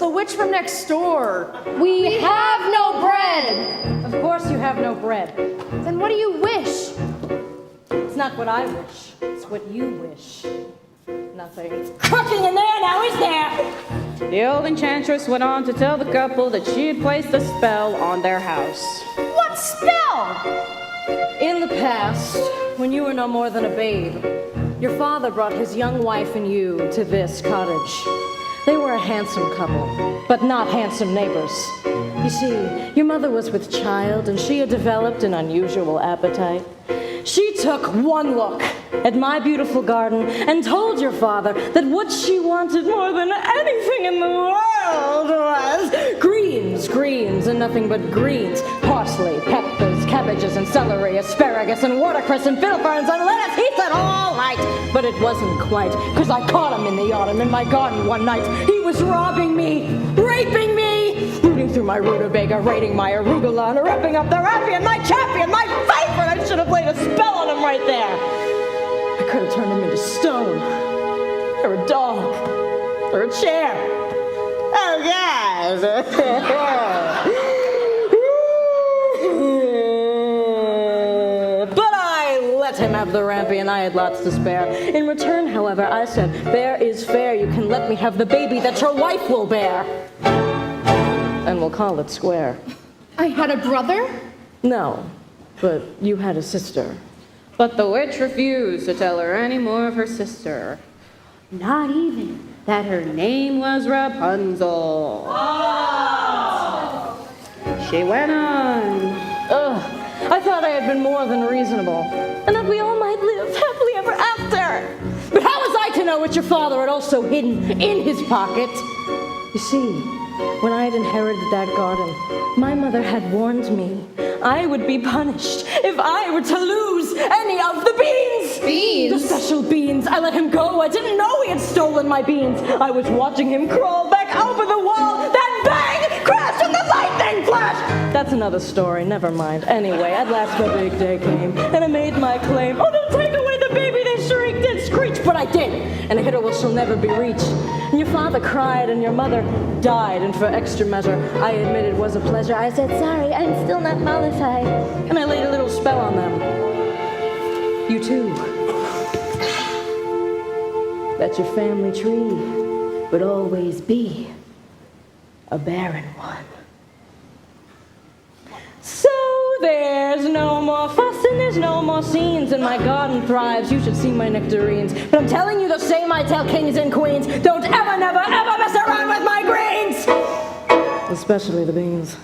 the witch from next door. We have no bread. Of course you have no bread. Then what do you wish? It's not what I wish. It's what you wish. Nothing. Cooking in there now, is there? The old enchantress went on to tell the couple that she had placed a spell on their house. What spell? In the past, when you were no more than a babe, your father brought his young wife and you to this cottage. They were a handsome couple, but not handsome neighbors. You see, your mother was with child, and she had developed an unusual appetite. She took one look at my beautiful garden and told your father that what she wanted more than anything in the world was greens, and nothing but greens. Parsley, peppers, cabbages, and celery, asparagus, and watercress, and fiddle ferns, and lettuce. He said all right, but it wasn't quite, because I caught him in the autumn in my garden one night. He was robbing me, raping me, rooting through my rutabaga, raiding my arugula, and ripping up the rampion, my champion, my favorite. I should have laid a spell on him right there. I could have turned him into stone, or a dog, or a chair. Oh, guys. But I let him have the rampion. I had lots to spare. In return, however, I said, fair is fair. You can let me have the baby that your wife will bear. And we'll call it square. I had a brother? No, but you had a sister. But the witch refused to tell her any more of her sister. Not even that her name was Rapunzel. Oh. She went on. Ugh, I thought I had been more than reasonable, and that we all might live happily ever after. But how was I to know what your father had also hidden in his pocket? You see, when I had inherited that garden, my mother had warned me I would be punished if I were to lose any of the beans. Beans? The special beans. I let him go. I didn't know he had stolen my beans. I was watching him crawl back over the wall, then bang! Crash and the lightning flash! That's another story. Never mind. Anyway, at last the big day came, and I made my claim. Oh, don't take away the baby, they shrieked and screeched, but I did, and a hitter shall never be reached. And your father cried, and your mother died, and for extra measure, I admit it was a pleasure. I said, sorry, I'm still not mollified. And I laid a little spell on them. You too. That your family tree would always be a barren one. So there's no more fuss and there's no more scenes, and my garden thrives. You should see my nectarines. But I'm telling you the same I tell kings and queens. Don't ever, never, ever mess around with my greens! Especially the beans.